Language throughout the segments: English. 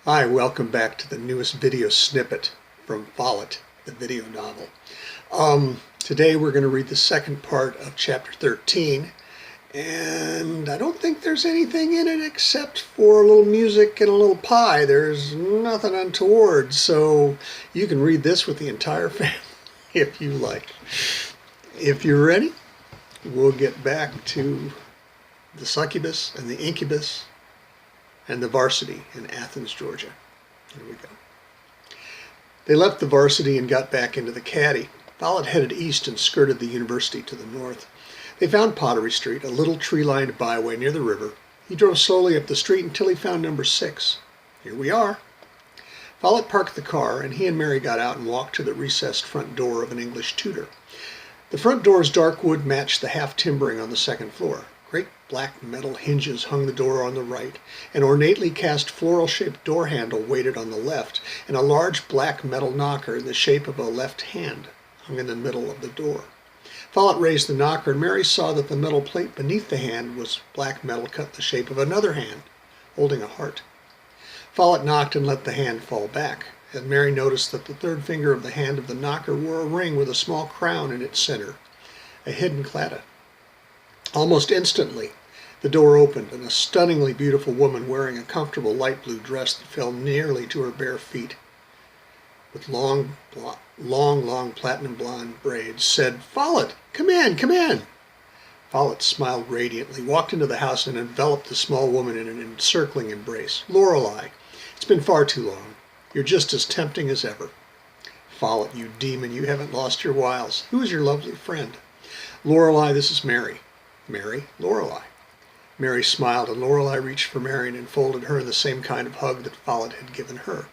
Hi, welcome back to the newest video snippet from Follet, the video novel. Today we're going to read the second part of chapter 13, and I don't think there's anything in it except for a little music and a little pie. There's nothing untoward, so you can read this with the entire family if you like. If you're ready, we'll get back to the succubus and the incubus and the varsity in Athens, Georgia. Here we go. They left the varsity and got back into the caddy. Follet headed east and skirted the university to the north. They found Pottery Street, a little tree-lined byway near the river. He drove slowly up the street until he found number 6. Here we are. Follet parked the car, and he and Mary got out and walked to the recessed front door of an English tutor. The front door's dark wood matched the half-timbering on the second floor. Great black metal hinges hung the door on the right. An ornately cast floral-shaped door handle waited on the left, and a large black metal knocker in the shape of a left hand hung in the middle of the door. Follet raised the knocker, and Mary saw that the metal plate beneath the hand was black metal cut the shape of another hand, holding a heart. Follet knocked and let the hand fall back, and Mary noticed that the third finger of the hand of the knocker wore a ring with a small crown in its center, a hidden claddagh. Almost instantly, the door opened, and a stunningly beautiful woman wearing a comfortable light blue dress that fell nearly to her bare feet, with long platinum blonde braids, said, "Follet, come in, come in." Follet smiled radiantly, walked into the house, and enveloped the small woman in an encircling embrace. "Lorelei, it's been far too long. You're just as tempting as ever." "Follet, you demon, you haven't lost your wiles. Who is your lovely friend?" "Lorelei, this is Mary." "Mary, Lorelei." Mary smiled, and Lorelei reached for Mary and enfolded her in the same kind of hug that Follet had given her.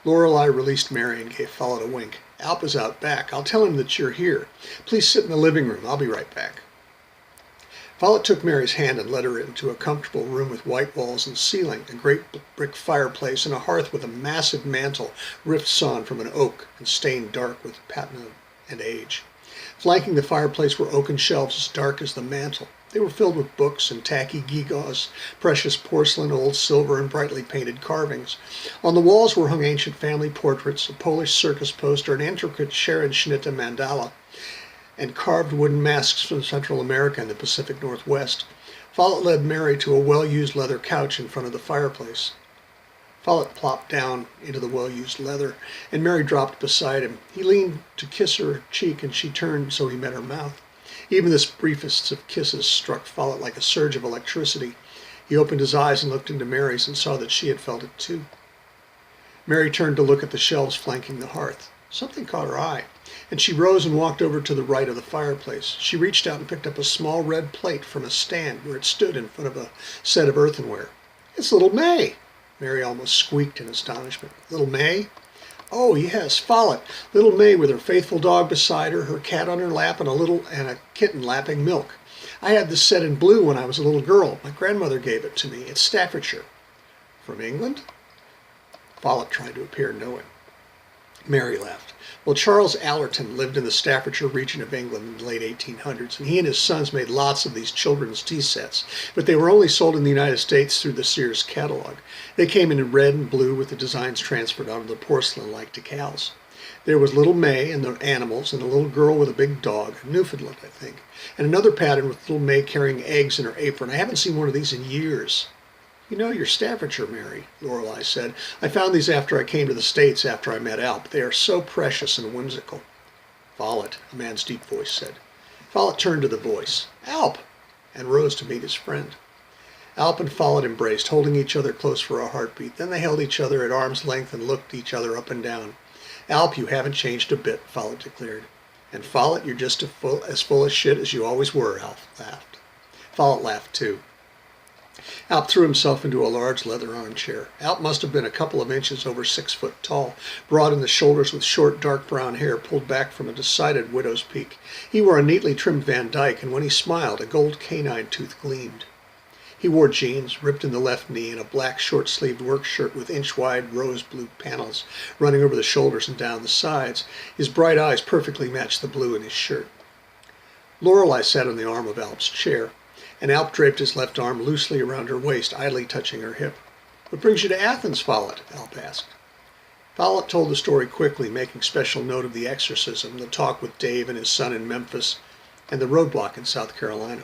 Lorelei released Mary and gave Follet a wink. "Alp is out back. I'll tell him that you're here. Please sit in the living room. I'll be right back." Follet took Mary's hand and led her into a comfortable room with white walls and ceiling, a great brick fireplace, and a hearth with a massive mantel rift sawn from an oak and stained dark with patina and age. Flanking the fireplace were oaken shelves as dark as the mantel. They were filled with books and tacky gewgaws, precious porcelain, old silver, and brightly painted carvings. On the walls were hung ancient family portraits, a Polish circus poster, an intricate Scherenschnitte mandala, and carved wooden masks from Central America and the Pacific Northwest. Follet led Mary to a well-used leather couch in front of the fireplace. Follet plopped down into the well-used leather, and Mary dropped beside him. He leaned to kiss her cheek, and she turned so he met her mouth. Even this briefest of kisses struck Follet like a surge of electricity. He opened his eyes and looked into Mary's and saw that she had felt it too. Mary turned to look at the shelves flanking the hearth. Something caught her eye, and she rose and walked over to the right of the fireplace. She reached out and picked up a small red plate from a stand where it stood in front of a set of earthenware. "It's little May!" Mary almost squeaked in astonishment. "Little May?" "Oh, yes, Follet. Little May with her faithful dog beside her, her cat on her lap, and a kitten lapping milk. I had this set in blue when I was a little girl. My grandmother gave it to me. It's Staffordshire." "From England?" Follet tried to appear knowing. Mary laughed. "Well, Charles Allerton lived in the Staffordshire region of England in the late 1800s, and he and his sons made lots of these children's tea sets, but they were only sold in the United States through the Sears catalog. They came in red and blue with the designs transferred onto the porcelain like decals. There was little May and the animals, and a little girl with a big dog, a Newfoundland, I think, and another pattern with little May carrying eggs in her apron. I haven't seen one of these in years." "You know your Staffordshire, Mary," Lorelei said. "I found these after I came to the States after I met Alp. They are so precious and whimsical." "Follet," a man's deep voice said. Follet turned to the voice. "Alp!" and rose to meet his friend. Alp and Follet embraced, holding each other close for a heartbeat. Then they held each other at arm's length and looked each other up and down. "Alp, you haven't changed a bit," Follet declared. "And Follet, you're just as full of shit as you always were," Alp laughed. Follet laughed too. Alp threw himself into a large leather armchair. Alp must have been a couple of inches over 6 foot tall, broad in the shoulders with short dark brown hair pulled back from a decided widow's peak. He wore a neatly trimmed Van Dyke, and when he smiled, a gold canine tooth gleamed. He wore jeans, ripped in the left knee, and a black short-sleeved work shirt with inch-wide rose-blue panels running over the shoulders and down the sides. His bright eyes perfectly matched the blue in his shirt. Lorelei sat on the arm of Alp's chair, and Alp draped his left arm loosely around her waist, idly touching her hip. "What brings you to Athens, Follet?" Alp asked. Follet told the story quickly, making special note of the exorcism, the talk with Dave and his son in Memphis, and the roadblock in South Carolina.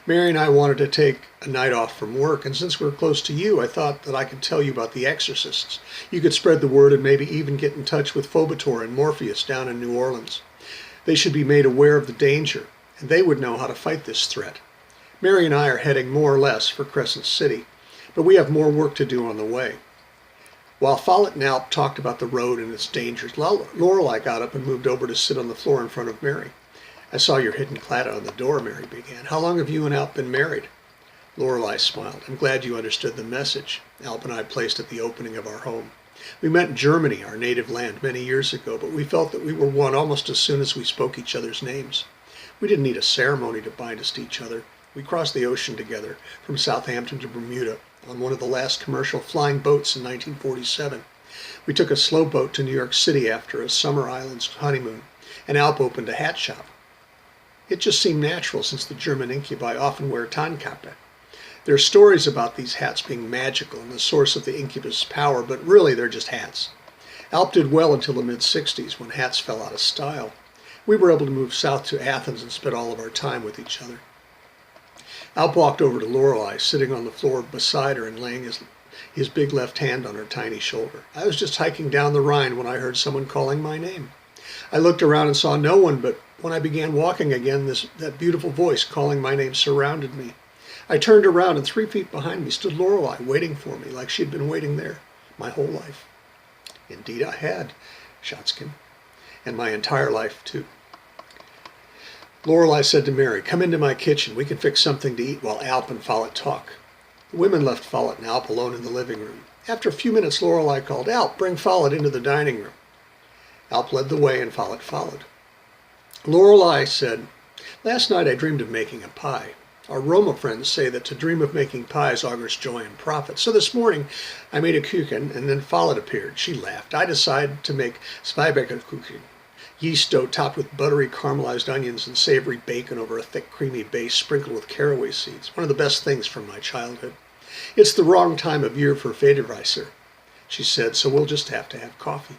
"Mary and I wanted to take a night off from work, and since we're close to you, I thought that I could tell you about the exorcists. You could spread the word and maybe even get in touch with Phobator and Morpheus down in New Orleans. They should be made aware of the danger, and they would know how to fight this threat. Mary and I are heading more or less for Crescent City, but we have more work to do on the way." While Follet and Alp talked about the road and its dangers, Lorelei got up and moved over to sit on the floor in front of Mary. "I saw your hidden claddagh on the door," Mary began. "How long have you and Alp been married?" Lorelei smiled. "I'm glad you understood the message Alp and I placed at the opening of our home. We met in Germany, our native land, many years ago, but we felt that we were one almost as soon as we spoke each other's names. We didn't need a ceremony to bind us to each other. We crossed the ocean together, from Southampton to Bermuda, on one of the last commercial flying boats in 1947. We took a slow boat to New York City after a summer islands honeymoon, and Alp opened a hat shop. It just seemed natural since the German incubi often wear Tarnkappe. There are stories about these hats being magical and the source of the incubus' power, but really they're just hats. Alp did well until the mid-60s when hats fell out of style. We were able to move south to Athens and spend all of our time with each other." Alp walked over to Lorelei, sitting on the floor beside her and laying his big left hand on her tiny shoulder. "I was just hiking down the Rhine when I heard someone calling my name. I looked around and saw no one, but when I began walking again, that beautiful voice calling my name surrounded me. I turned around, and 3 feet behind me stood Lorelei, waiting for me like she'd been waiting there my whole life." "Indeed I had, Schatzkin, and my entire life too." Lorelei said to Mary, "Come into my kitchen. We can fix something to eat while Alp and Follet talk." The women left Follet and Alp alone in the living room. After a few minutes, Lorelei called, "Alp, bring Follet into the dining room." Alp led the way and Follet followed. Lorelei said, "Last night I dreamed of making a pie. Our Roma friends say that to dream of making pies augurs joy and profit. So this morning I made a kuchen, and then Follet appeared. She laughed. I decided to make Zweibacker-Kuchen, yeast dough topped with buttery caramelized onions and savory bacon over a thick creamy base sprinkled with caraway seeds. One of the best things from my childhood. It's the wrong time of year for Federweißer," she said, "so we'll just have to have coffee."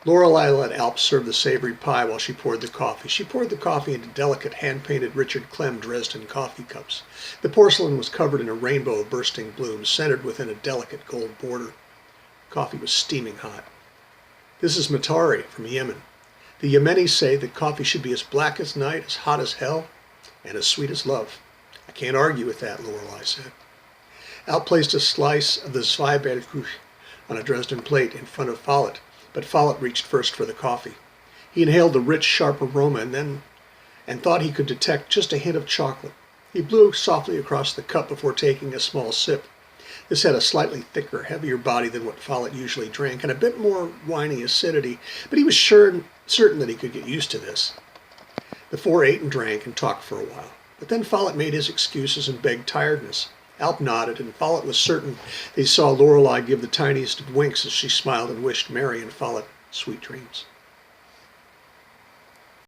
Lorelei let Alp serve the savory pie while she poured the coffee. She poured the coffee into delicate hand-painted Richard Clem Dresden coffee cups. The porcelain was covered in a rainbow of bursting blooms, centered within a delicate gold border. Coffee was steaming hot. "This is Matari from Yemen. The Yemenis say that coffee should be as black as night, as hot as hell, and as sweet as love. I can't argue with that," Lorelei said. Alp placed a slice of the Zweibacker-Kuchen on a Dresden plate in front of Follet, but Follet reached first for the coffee. He inhaled the rich, sharp aroma and thought he could detect just a hint of chocolate. He blew softly across the cup before taking a small sip. This had a slightly thicker, heavier body than what Follet usually drank, and a bit more winey acidity, but he was certain that he could get used to this. The four ate and drank and talked for a while, but then Follet made his excuses and begged tiredness. Alp nodded, and Follet was certain they saw Lorelei give the tiniest of winks as she smiled and wished Mary and Follet sweet dreams.